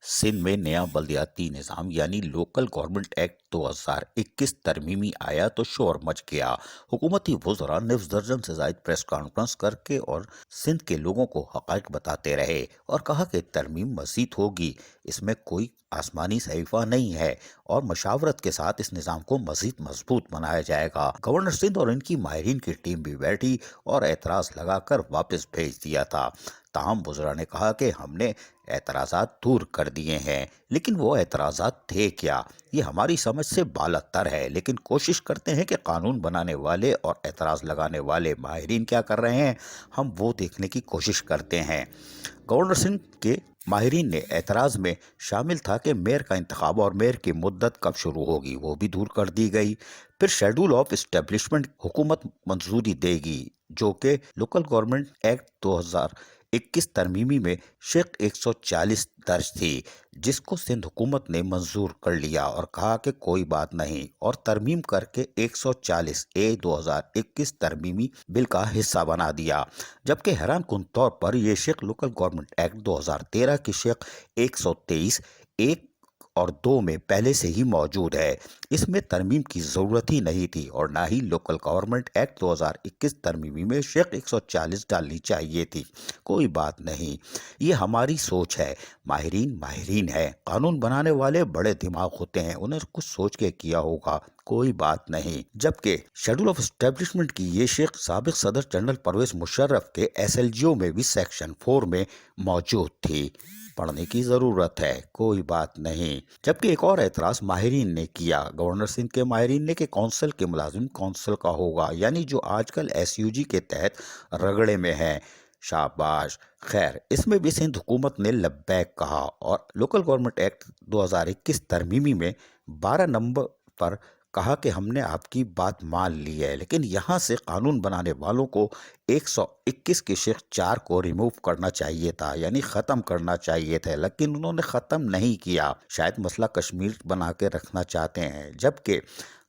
सिंध में नया बल्दियाती निज़ाम यानी लोकल गवर्नमेंट एक्ट 2021 तरमीमी आया तो शोर मच गया। हुकूमती वुज़रा निफ्स दर्जन से जायद प्रेस कॉन्फ्रेंस करके और सिंध के लोगों को हक़ाइक़ बताते रहे और कहा कि तरमीम मज़ीद होगी, इसमें कोई आसमानी सहीफ़ा नहीं है और मशावरत के साथ इस निज़ाम को मज़ीद मजबूत बनाया जाएगा। गवर्नर सिंध और इनकी माहिरीन की टीम भी बैठी और एतराज़ लगाकर वापस भेज दिया था। ताहम वुज़रा ने कहा कि हमने एतराज़ात दूर कर दिए हैं, लेकिन वो एतराज़ात थे क्या, ये हमारी समझ से बालातर है। लेकिन कोशिश करते हैं कि कानून बनाने वाले और एतराज़ लगाने वाले माहिरीन क्या कर रहे हैं, हम वो देखने की कोशिश करते हैं। गवर्नर सिंह के माहिरीन ने एतराज़ में शामिल था कि मेयर का इंतखाब और मेयर की मुद्दत कब शुरू होगी, वो भी दूर कर दी गई। फिर शेड्यूल ऑफ इस्टेब्लिशमेंट हुकूमत मंजूरी देगी, जो कि लोकल गवर्नमेंट एक्ट 2021 तरमीमी में शेख 140 दर्ज थी, जिसको सिंध हुकूमत ने मंजूर कर लिया और कहा कि कोई बात नहीं, और तरमीम करके 140 ए 2021 तरमीमी बिल का हिस्सा बना दिया। जबकि हैरान कुन तौर पर यह शेख लोकल गवर्नमेंट एक्ट 2013 की शेख 123 एक और 2 में पहले से ही मौजूद है। इसमें तरमीम की ज़रूरत ही नहीं थी और ना ही लोकल गवर्नमेंट एक्ट 2021 तरमीमी में शेख 140 डालनी चाहिए थी। कोई बात नहीं, ये हमारी सोच है। माहिरीन माहिरीन है, कानून बनाने वाले बड़े दिमाग होते हैं, उन्हें कुछ सोच के किया होगा, कोई बात नहीं। जबकि शेड्यूल ऑफ एस्टेब्लिशमेंट की ये शेख साबिक सदर जनरल परवेज मुशर्रफ के SLGO में भी सेक्शन 4 में मौजूद थी, पढ़ने की ज़रूरत है, कोई बात नहीं। जबकि एक और एतराज़ माहिरीन ने किया, गवर्नर सिंध के माहिरीन ने कि कौंसिल के मुलाजिम कौंसिल का होगा, यानी जो आजकल SUG के तहत रगड़े में है। शाबाश, खैर इसमें भी सिंध हुकूमत ने लब्बैक कहा और लोकल गवर्नमेंट एक्ट 2021 तरमीमी में 12 नंबर पर कहा कि हमने आपकी बात मान ली है, लेकिन यहाँ से कानून बनाने वालों को 121 की शेख 4 को रिमूव करना चाहिए था, यानी ख़त्म करना चाहिए थे, लेकिन उन्होंने ख़त्म नहीं किया। शायद मसला कश्मीर बना के रखना चाहते हैं। जबकि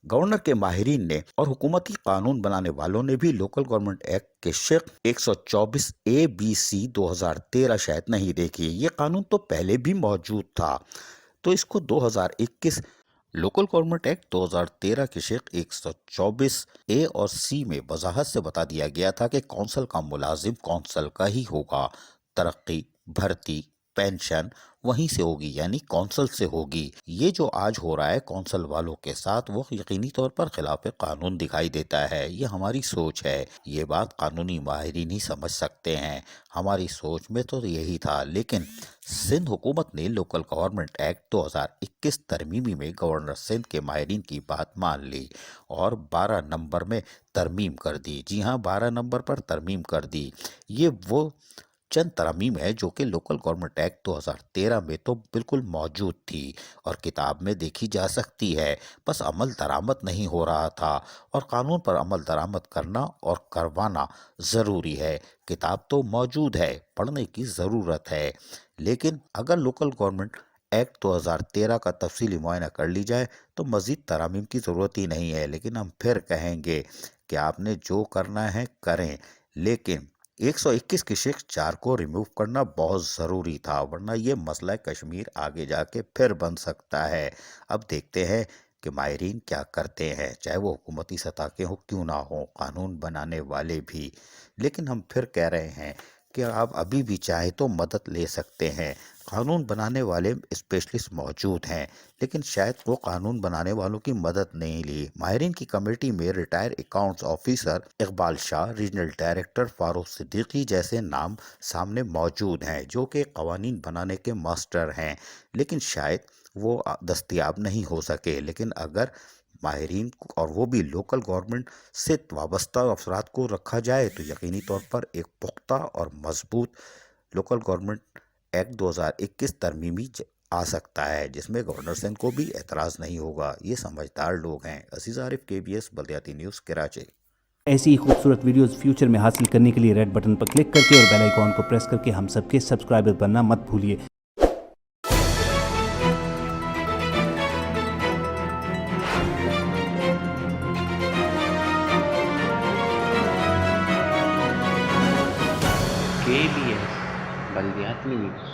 गवर्नर के माहिरीन ने और हुकूमती कानून बनाने वालों ने भी लोकल गवर्नमेंट एक्ट के शेख 124 ABC 2013 शायद नहीं देखी। ये कानून तो पहले भी मौजूद था, तो इसको 2021 लोकल गवर्नमेंट एक्ट 2013 के शेख 124 ए और सी में वजाहत से बता दिया गया था कि कौंसिल का मुलाजिम कौंसिल का ही होगा, तरक्की, भर्ती, पेंशन वहीं से होगी, यानी कौंसिल से होगी। ये जो आज हो रहा है कौंसिल वालों के साथ, वो यकीनी तौर पर खिलाफ कानून दिखाई देता है। ये हमारी सोच है, ये बात कानूनी माहिरीन ही समझ सकते हैं। हमारी सोच में तो यही था, लेकिन सिंध हुकूमत ने लोकल गवर्नमेंट एक्ट 2021 तरमीमी में गवर्नर सिंध के माहिरीन की बात मान ली और 12 नंबर में तरमीम कर दी। जी हाँ, 12 नंबर पर तरमीम कर दी। ये वो चंद तरमीम है जो कि लोकल गवर्नमेंट एक्ट 2013 में तो बिल्कुल मौजूद थी और किताब में देखी जा सकती है, बस अमल दरामद नहीं हो रहा था, और कानून पर अमल दरामद करना और करवाना ज़रूरी है। किताब तो मौजूद है, पढ़ने की ज़रूरत है, लेकिन अगर लोकल गवर्नमेंट एक्ट 2013 का तफसीली मुआयना कर ली जाए तो मज़ीद तरामीम की ज़रूरत ही नहीं है। लेकिन हम फिर कहेंगे कि आपने जो करना है करें, लेकिन 121 की शेख 4 को रिमूव करना बहुत ज़रूरी था, वरना ये मसला कश्मीर आगे जाके फिर बन सकता है। अब देखते हैं कि माहिरीन क्या करते हैं, चाहे वो हुकूमती सतह के हो क्यों ना हो, कानून बनाने वाले भी। लेकिन हम फिर कह रहे हैं कि आप अभी भी चाहे तो मदद ले सकते हैं। कानून बनाने वाले स्पेशलिस्ट मौजूद हैं, लेकिन शायद वो कानून बनाने वालों की मदद नहीं ली। माहिरीन की कमेटी में retired accounts officer Iqbal Shah, regional director Farooq Siddiqui जैसे नाम सामने मौजूद हैं, जो कि कवानीन बनाने के मास्टर हैं, लेकिन शायद वो दस्तयाब नहीं हो सके। लेकिन अगर माहिरीन और वो भी लोकल गवर्नमेंट से वाबस्ता अफराद को रखा जाए तो यकीनी तौर पर एक पुख्ता और मजबूत लोकल गवर्नमेंट एक्ट 2021 तरमीमी आ सकता है, जिसमें गवर्नर सिंह को भी एतराज़ नहीं होगा। ये समझदार लोग हैं। अजीज़ आरिफ, KBS बल्दियाती न्यूज़, कराची। ऐसी ही खूबसूरत वीडियोस फ्यूचर में हासिल करने के लिए रेड बटन पर क्लिक करके और बेल आइकॉन को प्रेस करके हम सबके सब्सक्राइबर बनना मत भूलिए। KBS बल्दियाती न्यूज़।